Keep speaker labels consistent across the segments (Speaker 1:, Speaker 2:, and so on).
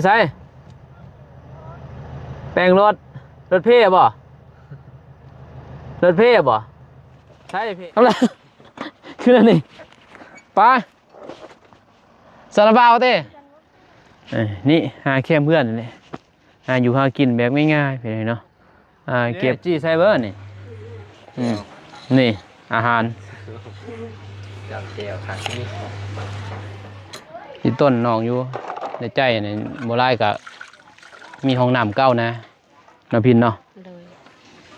Speaker 1: ใส่แปลงรถเพ่บ่รถเพ่บ่ใช่เพ่เอาละขึ้นแล้วนี่ไปสารบาวเต้นี่หาแค่เพื่อนนี่อยู่หากินแบบง่ายๆไปเลยเนาะเก็บจี้ไซเบอร์นี่นี่อาหารจับเจียวขัดนี่ที่ต้นนองอยู่ในใจในโบราณกับมีห้องน้ำเก้านะน้ำพินเนาะ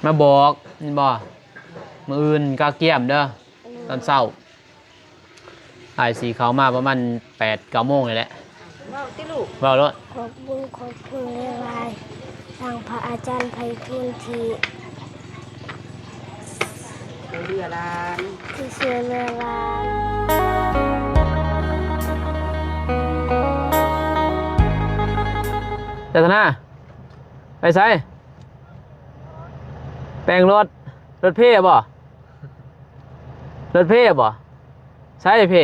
Speaker 1: มาบอกนี่บ่มืออื่นกาเกียมเด้อตอนเช้าไอ้สีเขามาประมาณ8-9 โมงเลยแหละว้าวที่ลูกว้าวรถ
Speaker 2: ขอบคุณในลายทางพระอาจารย์ไพฑูรย์ที่เรือลานที่เสือเรือลาน
Speaker 1: เจตนาไปใส่แปลงรถเพ่บ่รถเพ่บ่ใช่เพ่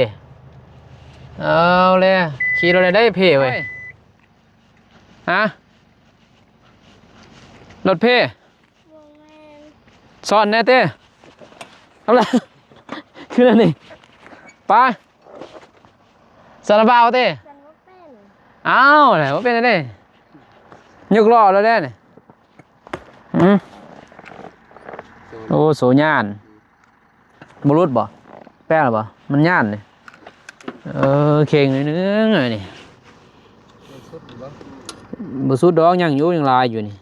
Speaker 1: เอาเลยขี่รถได้เพ่ไว้ฮะรถเพ่ซ่อนแน่เต้เอาละขึ้นแล้วนี่ไปสารบาวเต้อ้าวไหนว่าเป็นอะไรยกล้อแล้วได้เนี่ยโอ้โสย่านบรุษบ่แป้งหรือบ่มันย่านเลยเข่งนิดนึงเลยนี่บุสุดดอกยังอยู่ยังลายอยู่นี่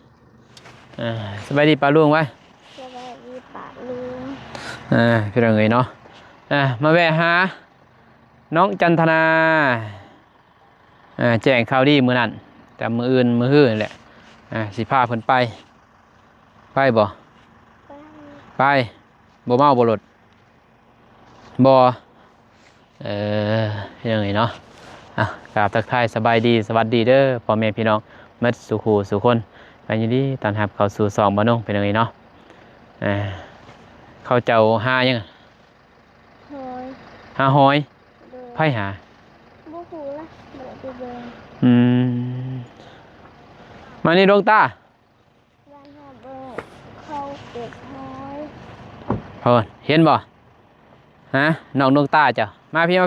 Speaker 1: สบายดีปลาลุงไว้
Speaker 2: สบายดีปลาลุง
Speaker 1: พี่น้องเอ๋ยเนาะมาแวะหาน้องจันทนาแจ้งข่าวดีมือนั่นแต่มืออื่นมือหื้อแหละสิพาเพิ่นไปบ่ไปบ่เมาบ่รถบ่ยังไงเนาะกราบทักทายสบายดีสวัสดีเด้อพ่อแม่พี่น้องมัดสุขูสุคนกันยินดีต้อนรับเข้าสู่2บ้านนงเป็นยังไงเนาะเขาเจ้าหายังหาหอยไผ่หา
Speaker 2: บ่ฮู้ล่ะบ่ได้ไปเบิ่ง
Speaker 1: มานี่ดวงตา
Speaker 2: วันหาเบิ่งเขาเก็บหอย
Speaker 1: เห็นบ่ฮะน้องดวงตาจ้ะมาพี่เอา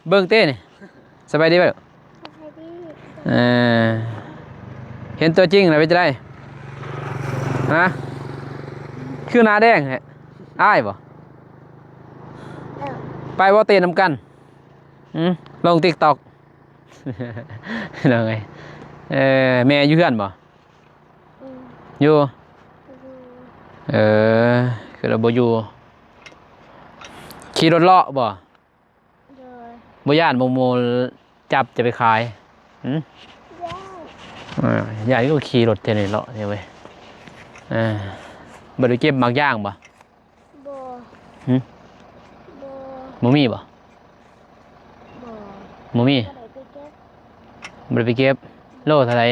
Speaker 1: เบิ่งเต้นี่สบายดีป่ะ
Speaker 2: สบายดี
Speaker 1: เห็นตัวจริงแล้วเป็นจะได้ฮะคือหน้าแดงฮะอ้ายบ่ไปว่าเต้นำกันลง TikTok แล้วไงแม่อยู่เฮือนบ่อยู่คือเราบ่อยู่ขี่รถเลาะบ่บ่ย่านโมจับจะไปขายย่านก็ขี่รถเท่านี้เลาะเนี่ยเว้ยบ่ได้เก็บหมักย่างบ่บ่มีบ่บ่มีบ่ได้ไปเก็บโลเท่าไหร่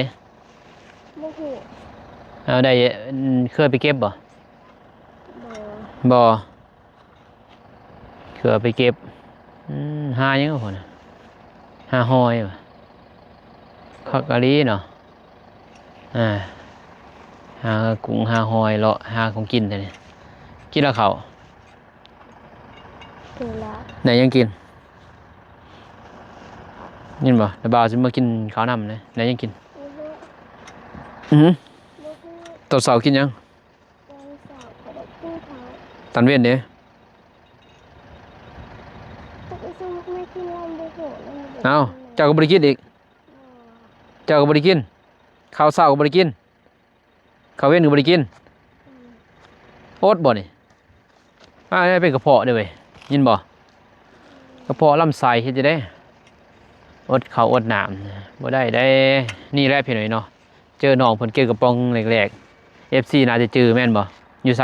Speaker 1: เอาได้เคยไปเก็บบ่เคยไปเก็บหายังไงคนหาหอยบ่ข้าวกะลีเนาะหากุ้งหาหอยเลาะหาของกินแต่เนี่ยกินแล้วเขาไหนยังกินยินบ่เดี๋ยวบ่าวจะมากินข้าวนำเลยไหนยังกินตอนเสาร์กินยังตอนเวียนเด้เอาเจ้าก็บริกินอีกเจ้าก็บริกินข้าวเสาร์ก็บริกินข้าวเวียนก็บริกินโอ๊ตบ่นี่เป็นกระเพาะเด้อเว้ยยินบ่กระเพาะลำไส้เฮ็ดจะได้อดข้าวอดน้ำบ่ได้นี่แหละพี่หน่อยเนาะเจอน้องเพิ่นเก็บกระป๋องแรกๆ FC น่าจะจื้อแม่นบ่อยู่ไส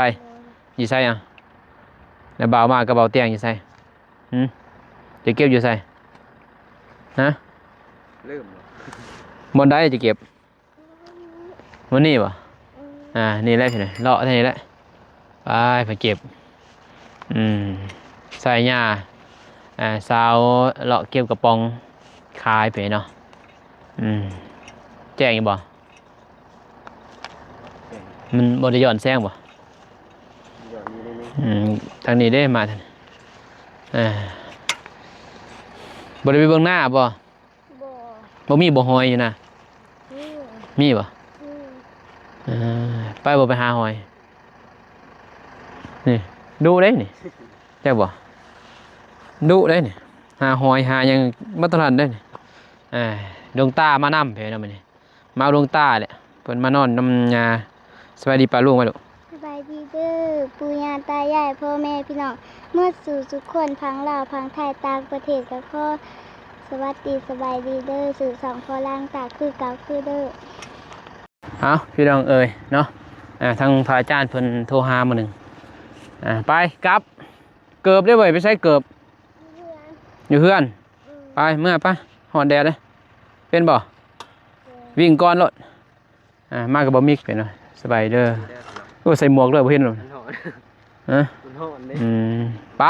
Speaker 1: แล้วบ่าวมากระเป๋าเตียงอยู่ไสจะเก็บอยู่ไสฮะลืมบนได้จะเก็บวันนี้ป่ะนี่แหละพี่หน่อยเลาะเท่านี้แหละไปเก็บใส่หญ้าสาวเลาะเก็บกระป๋อง คายไปเนาะแจ้งอยู่บ่มันบริยอนแซงบ่ทางนี้ได้มาทางบริเวณเบื้องหน้าบ่บ่มีบ่หอยอยู่นะมีบ่ไปบ่ไปหาหอยนี่ดูได้นี่แจ้งบ่ดูได้นี่หาหอยหายังมัตตทันได้นี่ดวงตามานำเพิ่นเอามานี่มาเอาดวงตาแหละเพิ่นมานอนนำยาสวัสดีป้าลุงมาลูก
Speaker 2: สบายดีเด้อปู่ย่าตายายพ่อแม่พี่น้องเมื่อสู่ทุกคนพังลาวพังไทยต่างประเทศก็ขอสวัสดีสบายดีเด้อสื่อสองพอล่างตาคือเก่าคือเด้อ
Speaker 1: เอาพี่น้องเอ๋ยเนาะทางพระอาจารย์เพิ่นโทรหามาหนึ่งไปกลับเกือบได้เว้ยไปใช้เกือบอยู่เพื่อนไปเมื่อไปหอนแดดเลยเป็นบ่วิ่งก่อนรถมากับบอมิกเป็นเนาะสบายเด้อโอ้ใส่หมวกเลยเพื่อนหรอไป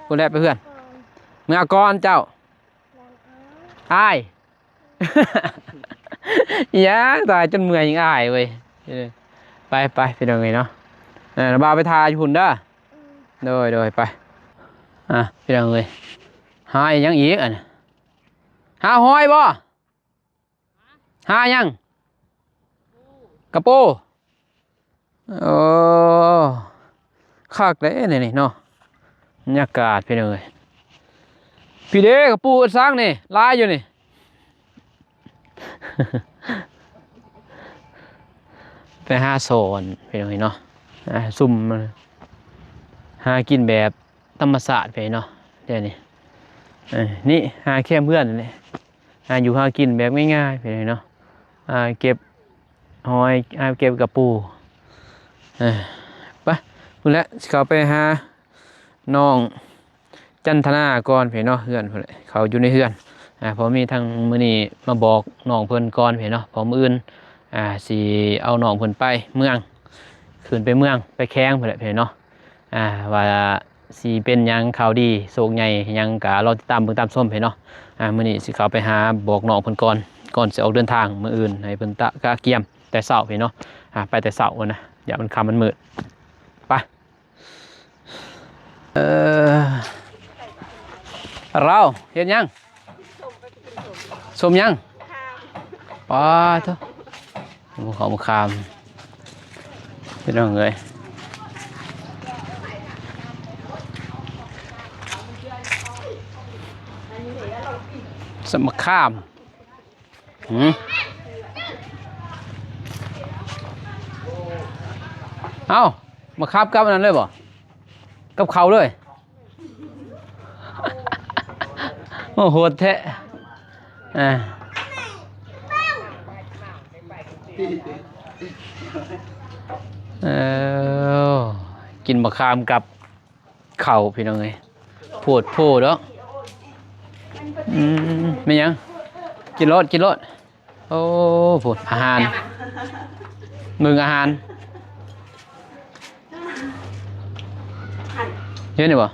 Speaker 1: กูแลไปเพื่อนเมื่อก่อนเจ้าอ้ายย้าตายจนเมื่อยยังอ้ายเว้ยไปเป็นยังไงเนาะบ่าวไปทาอยู่หุ่นเด้อโดยไปเป็นยังไงหายังอีกหาหอยบ่หายังกระโปโอ้คักเลยนี่เนาะบรรยากาศเป็นยังไงพี่เด็กกระปูสร้างนี่ลายอยู่นี่ ไปหาโซนเป็นยังไงเนาะซุ่มหากินแบบธรรมศาสตร์ไปเนาะเดี๋ยวนี้นี่หาแค่เพื่อนเลยอยู่หากินแบบง่ายๆไปเลยเนาะเก็บหอยเก็บกระปูไปพูดแล้วเขาไปหาน้องจันทนาก่อนเพื่อนเนาะเพื่อนเขาอยู่ในเพื่อนพอมีทางมื้อนี้มาบอกน้องเพื่อนก่อนเพื่อนเนาะพอมื้ออื่นสิเอาน้องเพื่อนไปเมืองขึ้นไปเมืองไปแข่งเพื่อนเนาะว่าสีเป็นยังข่าวดีโศกใหญ่ยังกะเราติดตามเบิ่งตามส้มเห็นเนาะมื้อนี้สิเขาไปหาบอกน้องเพิ่นก่อนสิออกเดินทางมื้ออื่นให้เพิ่นตะกะเกียมแต่เช้าเห็นเนาะไปแต่เช้านะอย่ามันค่ำมันมืดไปเราเฮ็ดยังส้มยังป้าเถอะบ่ขอบ่คามพี่น้องเอ้ยสมข้ามเอามาคาบกับนั้นเลยบ่กับเขาเลยโอ้โหดแท้กินมะขามกับเข่าพี่น้องเอ้ยโพดเนาะไม่ยังกินรสโอ้โหอาหารมึงอาหารเยอะนี่บ่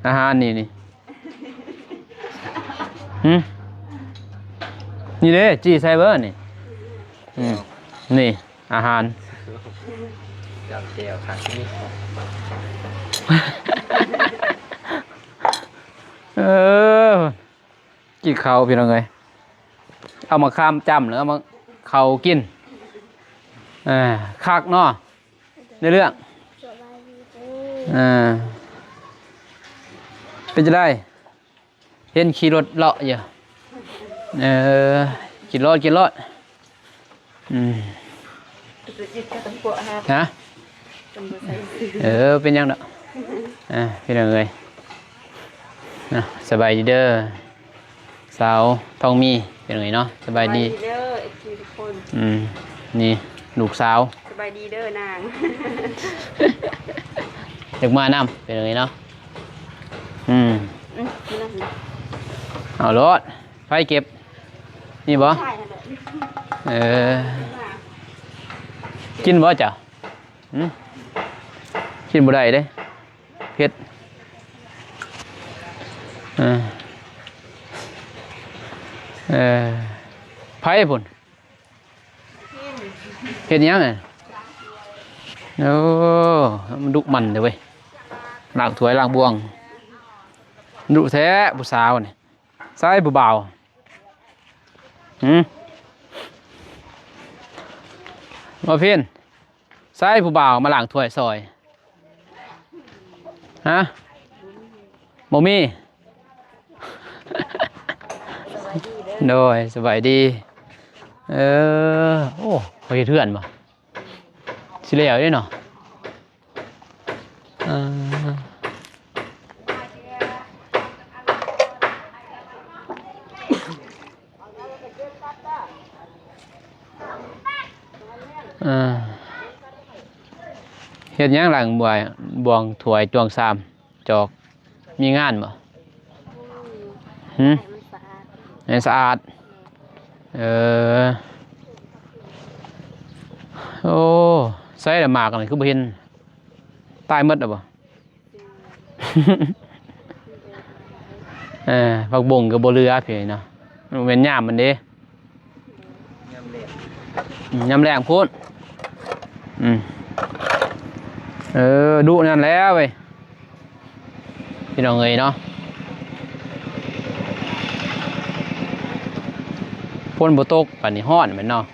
Speaker 1: อาหารนี่นี่เด้จีไซเบอร์นี่นี่อาหารจับเจียวครั้งนี้กินข้าวพี่น้องเอ้ยเอามาข้ามจำหรือเอามาข้าวกินคักเนาะในเรื่องเป็นจะได้เห็นขี่รถเลาะอยู่กินรถฮะเป็นยังเนาะพี่น้องเอ้ยสบายดีเด้อสาวทองมีเป็นไงเนาะสบายดีเด้อทุกคนนี่ลูกสาวสบายดีเด้อนางเด็กมานำเป็นไงเนาะเอารถไฟเก็บนี่บ่กินบ่จ้ะกินบ่ได้เด้เผ็ด เออไผพุ่นเฮ็ดหยังอ่ะโอ้มันดุมันเด้อเว้ยล้างถ้วยล้างบวงดุแท้ผู้สาวนี่ใส่ผู้บ่าวบ่เพิ่นใส่ผู้บ่าวมาล้างถ้วยซอยฮะบ่มี โดยสบายดีโอ้ไปเถื่อนบ่สิเหลวเด้เนาะเฮ็ดหยังหลังบวงถ้วยตวงซ้ำจอกมีงานบ่ให้สะอาดโอ้ใส่แต่หมากนี่คือบ่เห็นตายหมดแล้วบ่ ผักบุ้งก็บ่เหลือพี่เนาะมันเป็นยามมันเด้ยามแรงพูดดุนั่นแล้วเว้ยพี่น้องเอ้ยเนาะฝนบ่ตกป่านนี้ร้อนแม่นเนาะ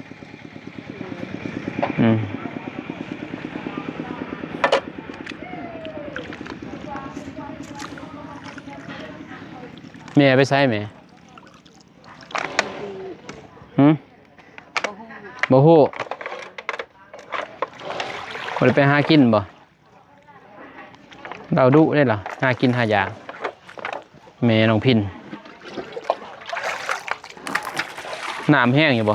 Speaker 1: แม่ไปใส่แม่บ่ฮู้บ่ได้ไปหากินบ่เราดุได้ล่ะหากินหาอย่างแม่น้องพินน้ำแห้งอยู่บ่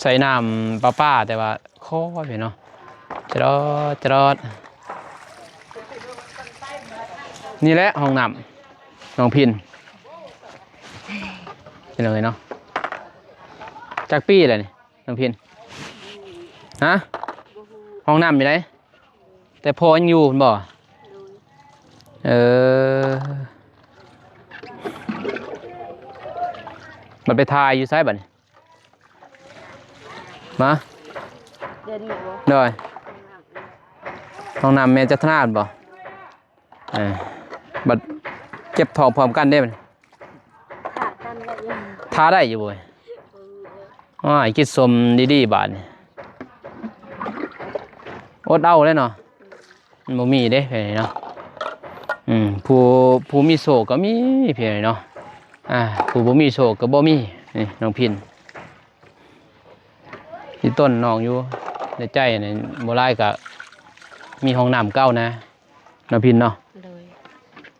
Speaker 1: ใส่น้ำป้าแต่ว่าคอไปเนาะจะรอดนี่แหละห้องน้ำน้องพินเป็นเลยเนาะจากปีอะไรนี่น้องพินฮะห้องน้ำอยู่ไหนแต่พอยังอยู่บ่มันไปทายอยู่ไซบัดนี่มาเดินอยู่บ่ได้ห้องน้ำแม่จะทนาดบ่บัดเก็บทองพร้อมกันได้มั้ยทาได้อยู่บ่กินสมดีๆบาดนี่อดเอาเลยเนาะมันบ่มีเด้เพิ่นเนาะผู้มีโศกก็มีเพิ่นเนาะผู้บ่มีโศกก็บ่มีนี่น้องพินที่ต้นน้องอยู่ในใจนี่บ่หลายก็มีห้องน้ำเก่านะน้องพินเนาะ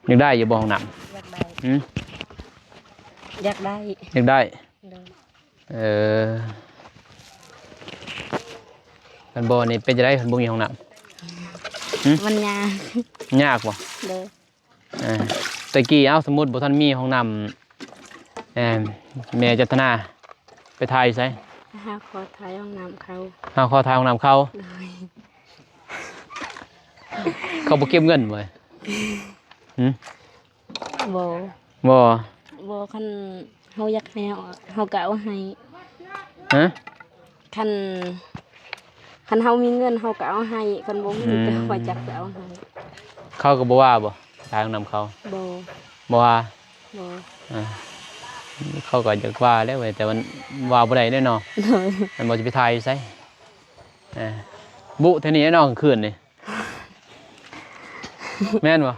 Speaker 1: ยังได้อยู่บ่ห้องน้ำ
Speaker 2: อยากได้
Speaker 1: กันบ่นี่เป็นจะได้คันบ่มีห้องน้ำ
Speaker 2: มัน
Speaker 1: ยากบ่ตะกี้สมมุติบ่ทันมีห้องน้ำแม่จัตนาไปถ่ายไส
Speaker 2: ขอถ่ายห้องน้ำเขา
Speaker 1: ขอถ่ายห้องน้ำเขาเขาบ่เก็บเงินบ่
Speaker 2: บ่คันเฮาอยากแนวเฮาก็เอาให้คันเฮามีเงินเฮาก็เอาให้คันบ่มีก็คอยจักเอาให้
Speaker 1: เขาก็บ่ว่าบ่ทางนำเขาบ่ว่าเขาก็อยากว่าแล้วแต่มันว่าบ่ได้แน่นอนมันบ่จะไปถ่ายไสบุเท่านี้แน่นอนกลางคืนนี่แม่นบ่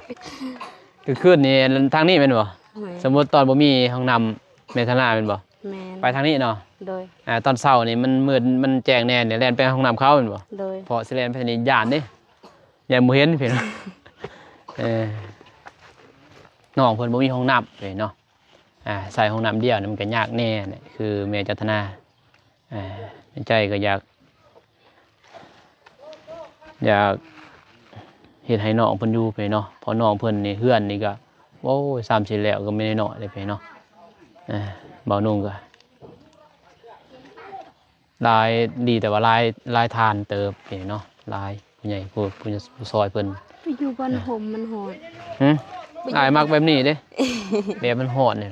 Speaker 1: กลางคืนนี่ทางนี้แม่นบ่สมมุติตอนบ่มีห้องน้ำเมทนาแม่นบ่
Speaker 2: แม่น
Speaker 1: ไปทางนี้เนาะ
Speaker 2: โดย
Speaker 1: ตอนเช้านี่มันมืดมันแจ้งแน่เนี่ยแล่นไปห้องน้ำเขาแม่นบ่
Speaker 2: โดย
Speaker 1: พอสิแล่นไปนี่ย่านเด้อย่าบ่เห็นเพิ่นน้องเพิ่นบ่มีห้องน้ำเลยเนาะใส่ห้องน้ำเดียวนี่มันก็ยากแน่เนี่ยคือแม่จัตนาในใจก็อยากเฮ็ดให้น้องเพิ่นอยู่ไปเนาะเพราะน้องเพิ่นนี่เฮือนนี่ก็โอ้ย30แล้วก็ไม่ได้น้อยเลยไปเนาะเบานุ่งก็ลายดีแต่ว่าลายทานเติบไปเนาะลายผู้ใหญ่ผู้ซอยเพิ่น
Speaker 2: ไปอยู่บ้านห่มมันหอด
Speaker 1: อายมักแบบนี้เด้ แบบมันหอนนี่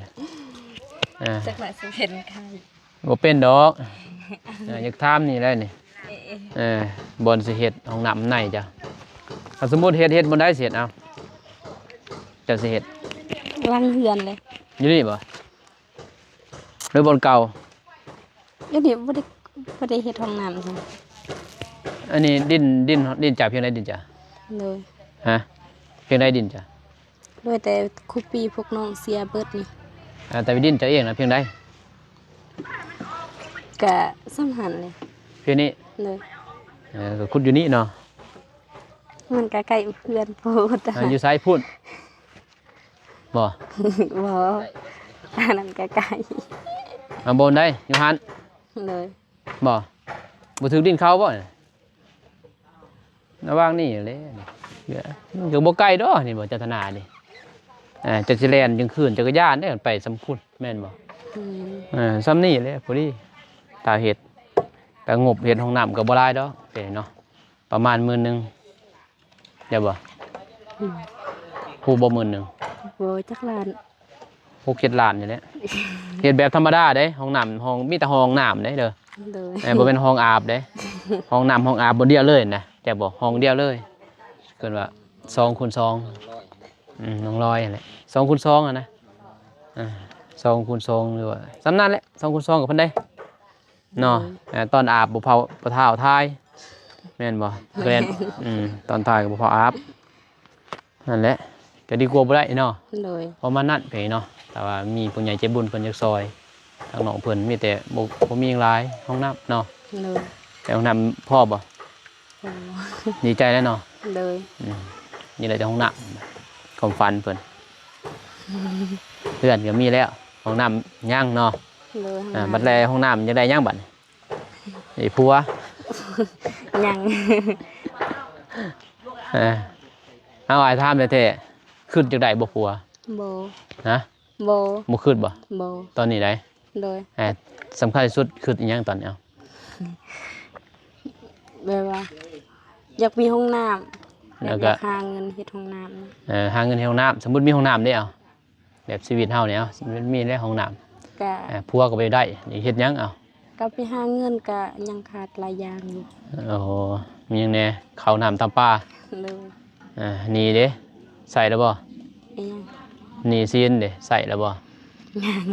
Speaker 3: จักหน่อยสิเห็นใคร
Speaker 1: บ่เป็นดอกอยากถามนี่ได้นี่บอนสิเฮ็ดห้องน้ำในจ้ะถ้าสมมุติเฮ็ดบ่ได้สิเฮ็ดเอาจะสิเฮ็ด
Speaker 3: ลังเฮือนเลย
Speaker 1: อยู่นี่บ่หรือบอนเก่า
Speaker 3: เดี๋ยวนี้บ่ได้เฮ็ดห้องน้ำซั่น
Speaker 1: อันนี้ดินจากเพียงใดดินจ้ะ
Speaker 3: เลย
Speaker 1: ฮะเพียงใดดินจ้ะ
Speaker 3: โดยแต่คุปีพวกน้องเสียเบิดนี่
Speaker 1: แต่ดินจะเองนะเพียงใด
Speaker 3: ก็สำหันเลย
Speaker 1: เพียงนี้
Speaker 3: เลย
Speaker 1: ก็ขุดอยู่นี่เนาะ
Speaker 3: มันก็ใกล้เพื่อนโพด
Speaker 1: อยู่ซ้ายพูดบ่
Speaker 3: บ่อันนั้นก็ใกล้
Speaker 1: มาบนได้อยู่หัน
Speaker 3: เลย
Speaker 1: บ่ถึงดินเขาบ่ระว่างนี่เลยมันก็บ่ไกลดอกนี่บ่จันทนานี่จักสิแล่นจังคืนจักรยานได้ไปสำคุดแม่นบ่ซ้ำนี่เลยพอดีตาเฮ็ดแต่งบเฮ็ดห้องน้ำก็บ่หลายดอกเนาะประมาณ10,000เดี๋ยวบ่ผู้บ่10,000
Speaker 3: บ่จักล้าน
Speaker 1: 6-7 ล้านนี่แหละเฮ็ดแบบธรรมดาเด้ห้องน้ำห้องมีแต่ห้องน้ำเด้เด้อ
Speaker 3: เลย
Speaker 1: บ่เป็นห้องอาบเด้ ห้องน้ำห้องอาบบ่เดียวเลยนะแต่บ่ห้องเดียวเลยเกินว่า2x2น้องลอยนั่นแหละ2x2อ่ะนะ2x2หรือว่าสำนั้นแหละ2x2กับเพิ่นได้เนาะตอนอาบบ่เผาบ่เท้าทายแม่นบ่แม่นตอนทายก็บ่เผาอาบนั่นแหละก็ดีกว่าบ่ได้เนาะ
Speaker 3: เลย
Speaker 1: เพราะมันนั่นไปเนาะแต่ว่ามีผู้ใหญ่ใจบุญเพิ่นอยากซอยทางน้องเพิ่นมีแต่บ่มีหยังหลายห้องน้ำเนาะ
Speaker 3: เลย
Speaker 1: แต่ห้องน้ำพ่อบ่ดีใจแล้วเนาะ
Speaker 3: เลย
Speaker 1: นี่แหละแต่ห้องน้ำความฝันเพิ่นเพื่อนก็มีแล้วห้องน้ำย่างเนาะ
Speaker 3: เลย
Speaker 1: บัดแลห้องน้ำยังได้ย่างบัดไอ้ผัว
Speaker 3: ยัง
Speaker 1: เอาอ้ายถามแท้ๆขึ้นจังได๋บ่ผัว
Speaker 3: บ่
Speaker 1: ฮะ
Speaker 3: บ่
Speaker 1: บ่ขึ้นบ่
Speaker 3: บ่
Speaker 1: ตอนนี้ได้
Speaker 3: เลย
Speaker 1: สำคัญที่สุดคืออีหยังตอนนี้เอา
Speaker 3: แบบว่า อยากมีห้องน้ำ
Speaker 1: แล้ว
Speaker 3: อ
Speaker 1: ก็
Speaker 3: ยากหาเงินเฮ็ดห้องน้ำ
Speaker 1: หาเงินให้ห้องน้ำสมมุติมีห้องน้ำได้เอาแบบชีวิตเฮาเนี่ยเอามีได้ห้องน้ำ
Speaker 3: ก็
Speaker 1: ผัวก็ไปได้นี่เฮ็ดหยังเอา
Speaker 3: ก็ไปหาเงินก็ยังขาดหลายอย่างอยู่
Speaker 1: โอ้โหมีหยังแหน่ข้าวน้ำตำปลา
Speaker 3: เลย
Speaker 1: นี่เด้ใส่แล้วบ่
Speaker 3: อีหยัง
Speaker 1: นี่ซีนเด้ใส่แล้วบ่
Speaker 3: ยัง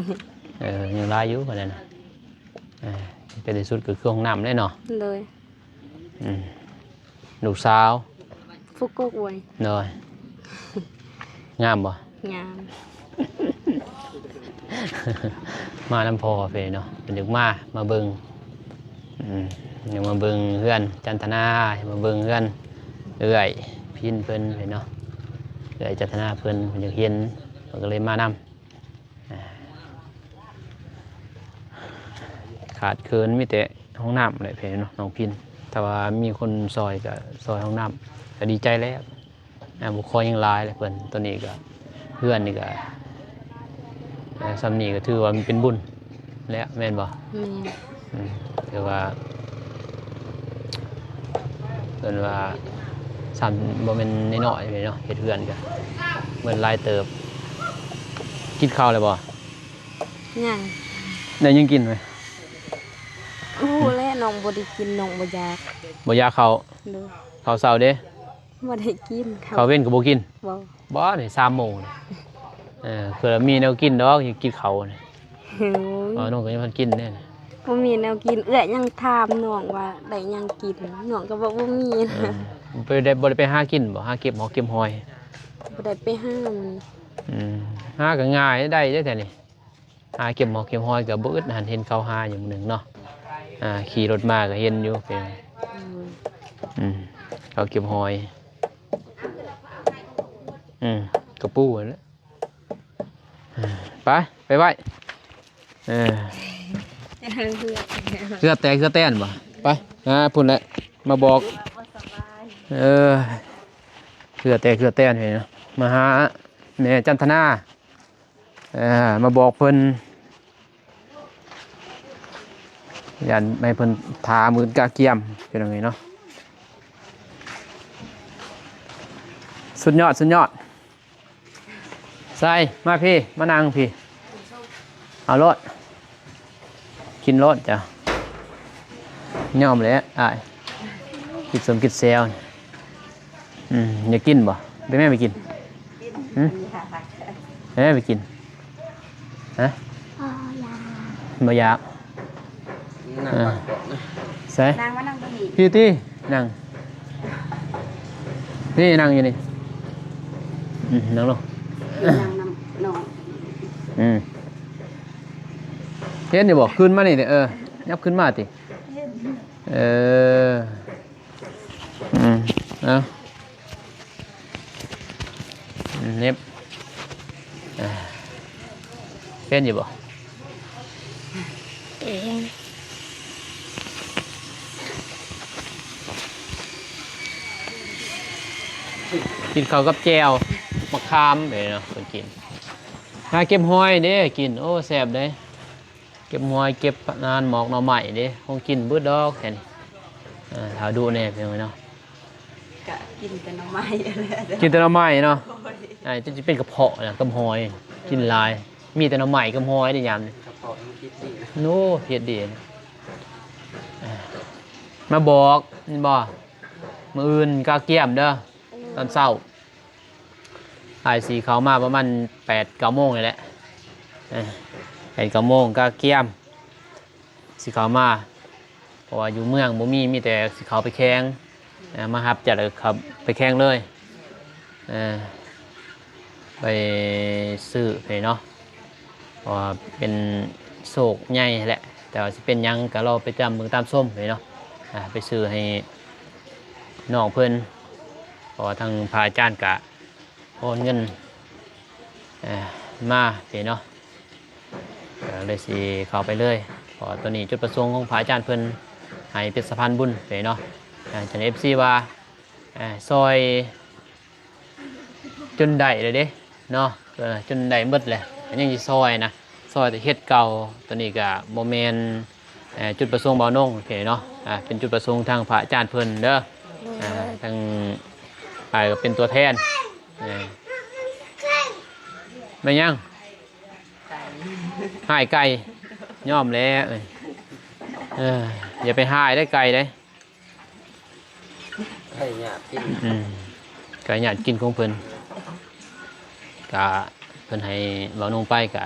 Speaker 1: ยังหลายอยู่กว่านั้นน่ะเป็นที่สุดก็คือห้องน้ำเลยเนาะ
Speaker 3: เลย
Speaker 1: ลูกสาว
Speaker 3: ฟุกกกอวย
Speaker 1: เนาะงามบ่
Speaker 3: งาม
Speaker 1: มาน้ำพอเฟเนาะเป็นดึกมาเบิ่งอยากมาเบิ่งเพื่อนจันทนามาเบิ่งเพื่อนเอื้อยพินเพิ่นเฟเนาะเอื้อยจันทนาเพิ่นอยากเห็นเพิ่นก็เลยมานำขาดเคินมีแต่ห้องน้ำอะไรเฟเนาะน้องพินแต่ว่ามีคนซอยก็ซอยห้องน้ำก็ดีใจแล้วบุคคลยังหลายเลยเพิ่นตัวนี้ก็เพื่อนนี่ก็ซ้ำนี่ก็ถือว่ามันเป็นบุญแล้วแม่นบ่
Speaker 3: แม่น
Speaker 1: ถือว่าเพิ่นว่าซ้ำบ่แม่นน้อยๆเลยเนาะเฮ็ดเพื่อนก็เหมือนหลายเติบกินข้าวเลยบ่
Speaker 3: ยัง
Speaker 1: ได้ยังกินไหม
Speaker 3: รู้แล้วน้องบ่ได้กินน้องบ่อยาก
Speaker 1: บ่อยากข้าว
Speaker 3: เลย
Speaker 1: ข้าวเช้าเด้
Speaker 3: บ่ได้กิน
Speaker 1: ข้าวเว้นก็บ่กิน
Speaker 3: บ่
Speaker 1: บ่นี่3 โมงนี่เผื่อมีแนวกินดอกอยากกินข้าวนี่
Speaker 3: โอ้ย
Speaker 1: น้องก็ยังบ่กินเด้
Speaker 3: บ่มีแนวกินเอื้อยยังถามน้องว่าได้หยังกินน้องก็บอกบ่มีนะ
Speaker 1: บ่ได้ไปหากินบ่หาเก็บหอเก็บหอย
Speaker 3: บ่ได้ไปห้าม
Speaker 1: หาก็ง่ายได้เด้แต่นี่หาเก็บหอเก็บหอยก็บ่อึดหันเห็นเขาหาอยู่มื้อนึงเนาะขี่รถมาก็เห็นอยู่เป็นเขาเก็บหอยกระปูนั่นแหละไปไว้เสื้อแตนบ่ไปพุ่นแหละมาบอกเสื้อแตนเห็นเนาะมาหาแม่จันทนามาบอกเพิ่นยันไม่เพิ่นทามือกาเกียมเป็นยังไงเนาะสุดยอด ใส่มาพี่มานั่งพี่เอารถกินรถจ้ะยอมเลยอ่ะกินสมกินเซลอยากกินบ่ไปแม่ไปกินไปแม่ไปกินฮะ
Speaker 2: อ๋อยา
Speaker 1: บ่อยาก
Speaker 4: นั่งปักเกาะนะ
Speaker 1: ใส่
Speaker 3: นางว่านั่งตรงนี้
Speaker 1: พี่ตี้นั่งนี่นั่งอยู่นี่นั่งลง
Speaker 3: นางนำน้อง
Speaker 1: เห็นอยู่บอกขึ้นมานี่เนี่ยยับขึ้นมาติเอาเน็บเห็นอยู่บอก
Speaker 2: เอง
Speaker 1: กินข้าวกับแจวมะขามไปเนาะคนกินหาเก็บหอยเด้กินโอ้แซ่บเด้เก็บหอยเก็บนานหมอกหน่อใหม่เด้คงกินเบิดดอกแค่นี้ถ้าดูแน่เพียงเนาะ
Speaker 3: กะกินแต่หน่อไม้อะไร
Speaker 1: กินแต่หน่อใหม่เนาะจะเป็นกระเพาะนะกับหอยกินหลาย มีแต่หน่อใหม่กับหอยได้ยามนี่
Speaker 4: กระเพาะมันคิดดีนะ
Speaker 1: โน้เพียดดีนะมาบอกนี่บ่มื้ออื่นกาเกียมเด้อตอนเช้าถ่ายสีเขามาประมาณ8-9 โมงนี่แหละ8-9 โมงกาเกียมสีเขามาเพราะว่าอยู่เมืองบ่มีแต่สีเขาไปแข่งมาฮับจัดครับไปแข่งเลยไปซื้อไปเนาะเพราะว่าเป็นโศกใหญ่แหละแต่ว่าสิเป็นหยังก็เราไปจำเมืองตามส้มไปเนาะไปซื้อให้น้องเพิ่นเพราะว่าทางพระอาจารย์กะโอนเงินมาไปเนาะก็เลยสิเข้าไปเลยเพราะตัวนี้จุดประสงค์ของพระอาจารย์เพิ่นให้เป็นสะพานบุญไปเนาะจัน FC ว่าซอยจนได้เลยเด้เนาะจนได้หมดเลยยังสิซอยนะซอยแต่เฮ็ดเก่าตัวนี้ก็บ่แม่นจุดประสงค์บ่าวนงโอเคเนาะเป็นจุดประสงค์ทางพระอาจารย์เพิ่นเด้อทางก็เป็นตัวแทนไม่ยังหายไก่ย่อมแล้วอย่าไปหายได้ไก่ได้
Speaker 4: ให้หยาบกิน
Speaker 1: ไก่หยาดกินของเพิ่นกะเพิ่นให้บ่าวนงไปก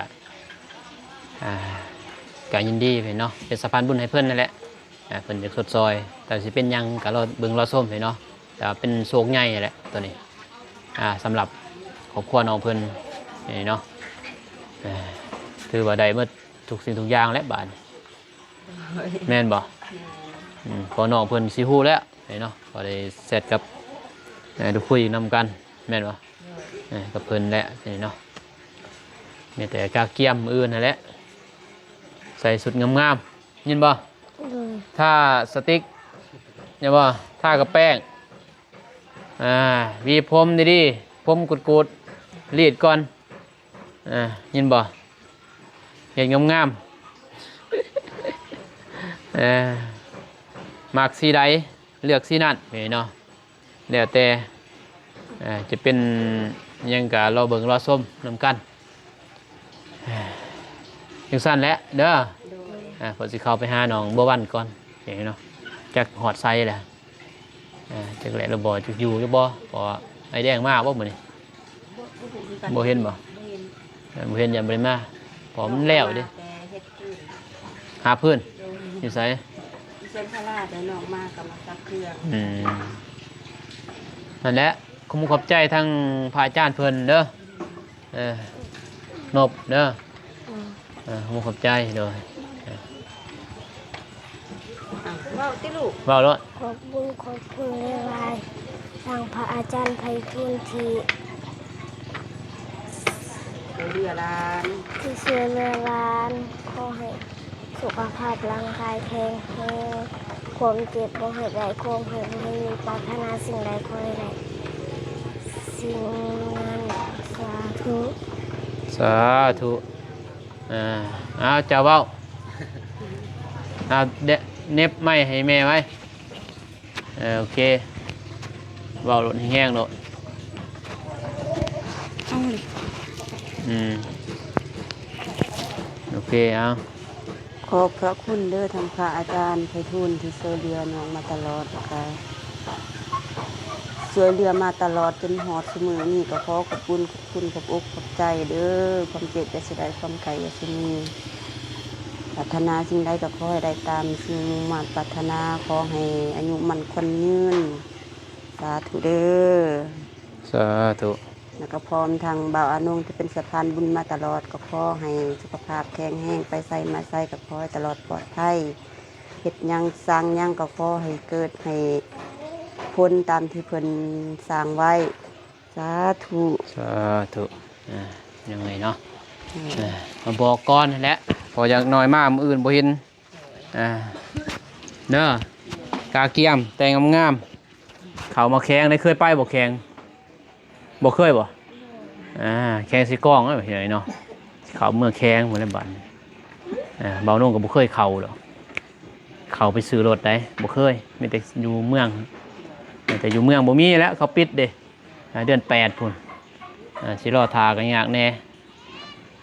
Speaker 1: ะยินดีเพิ่นเนาะเป็นสะพานบุญให้เพิ่นนั่นแหละเพิ่นจะสดซอยแต่สิเป็นยังกะเราเบิ่งเราส้มเพิ่นเนาะแต่เป็นโศกใหญ่แหละตัวนี้สำหรับครอบครัวน้องเพิ่นนี่เนาะถือว่าได้หมดทุกสิ่งทุกอย่างแล้วบาดแม่นบ่พอน้องเพิ่นสิฮู้แล้วนี่เนาะพอได้เสร็จกับดูคุยนำกันแม่นบ่กับเพิ่นแหละนี่เนาะมีแต่กาเกียมอื่นนั่นแหละใส่สุดงามๆยินบ่ถ้าสติ๊กเนี่ยบ่ถ้ากับแป้งวีพรมดีๆพรมกุดๆรีดก่อนยินบ่เห็นงามๆมักสีใดเลือกสีนั่นนี่เนาะแล้วแต่จะเป็นยังกะเราเบิ่งเราส้มนำกันยังสั้นแล้วเด้อพอสิเข้าไปหาน้องบัววันก่อนอย่างนี้เนาะจากหอดไซแหละจากแหละเราบ่จุกอยู่จะบ่พอไอแดงมากบ่เหมือนนี่บ่เห็นบ่บ่เห็นยังบ่ได้มาพอมันแล้วดิหาเพื่อนอยู่ไส
Speaker 3: เส้นพระราชได้น้องมากกับมาซักเครื่อง
Speaker 1: นั่นแหละขอบใจทางพระอาจารย์เพิ่นเด้อนบเด้อขอบใจเด้อ
Speaker 3: ว้าวติลูก
Speaker 1: เว้าแล้ว
Speaker 2: ขอบคุณหลายๆทางพระอาจารย์ไพฑูรย์ที่
Speaker 3: เรือลาน
Speaker 2: เชื่อเรือร้านขอให้สุขภาพร่างกายแข็งแรงความเจ็บบ่ให้ได้ความเห็นให้มีปรารถนาสิ่งใดขอให้ได้สิ่งนั้นสาธุ
Speaker 1: สาธุเอาเจ้าเว้าเอาเน็บไม้ให้แม่ไว้โอเคเว้าโลดแห้งๆโลด
Speaker 3: เอาเลย
Speaker 1: โอเคเอา
Speaker 3: ขอบพระคุณเด้อทางพระอาจารย์ไพฑูรย์ที่ช่วยเหลือน้องมาตลอดค่ะช่วยเหลือมาตลอดจนหอดเสมอนี่ก็ขอขอบคุณขอบอกขอบใจเด้อความเจ็บจะเสียดายความไก่จะมีปรารถนาสิ่งใดก็ขอให้ได้ตามสิ่งมุ่งมั่นปรารถนาขอให้อายุมันคนยืนสาธุเด้อ
Speaker 1: สาธุ
Speaker 3: แล้วก็พร้อมทางบ่าวอานงที่เป็นสะพานบุญมาตลอดก็ขอให้สุขภาพแข็งแรงไปใส่มาใส่ก็ขอให้ตลอดปลอดภัยเฮ็ดหยังสร้างหยังก็ขอให้เกิดให้พ้นตามที่เพิ่นสร้างไว้สาธุ
Speaker 1: สาธุยังไงเนาะมาบอกก่อนนั่นแหละพออยากน้อยมากมืออื่นบ่เห็นเด้อกาเกียมแต่งงามๆเขามาแข่งได้เคยไปบ่แข่งบ่เคยบ่แข่งสิกล้องเห็นเนาะเขาเมื่อแข่งเหมือนในบ้านเบาโน่งก็บ่เคยเข้าหรอกเข้าไปซื้อรถได้บ่เคยมีแต่อยู่เมืองแต่อยู่เมืองบ่มีแล้วเขาปิดเด้เดือน8พุ่นสิรอทากันยากแน่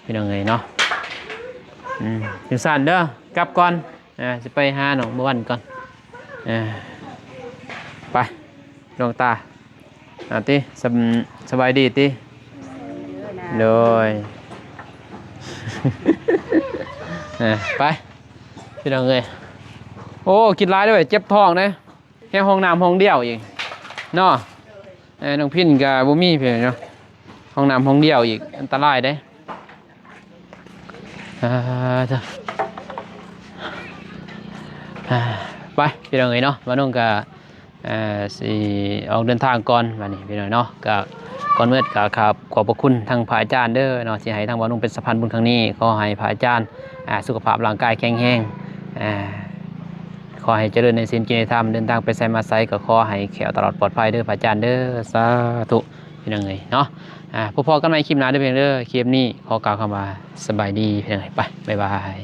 Speaker 1: พี่น้องเอ้ยเนาะถึงสั่นเด้อกลับก่อนสิไปหาน้องบ่วันก่อนไปดวงตาติสบายดีติโดย ไปพี่น้องเอ้ยโอ้กินร้ายด้วยเจ็บท้องนะแค่ห้องน้ำห้องเดียวเองเนาะน้องพินกับบุมี่เพื่อนเนาะห้องน้ำห้องเดียวอีกอันตรายได้ไปพี่น้องเอ้ยเนาะมาน้องกับสิออกเดินทางก่อนวันนี้พี่น้องเนาะกับก่อนเมื่อกับขอบพระคุณทางพระอาจารย์เด้อเนาะที่ให้ทางบ่าวนุ่งเป็นสะพานบุญครั้งนี้ขอให้พระอาจารย์สุขภาพร่างกายแข็งแรงขอให้เจริญในศีลกินในธรรมเดินทางไปไสมาไสก็ขอให้แข็งตลอดปลอดภัยเด้อพระอาจารย์เด้อสาธุพี่น้องเอ้ยเนาะพอๆกันใหม่คลิปหน้าเด้อเพียงเด้อคลิปนี้ขอกล่าวคำว่าสบายดีพี่น้องเอ้ยไปบ๊ายบาย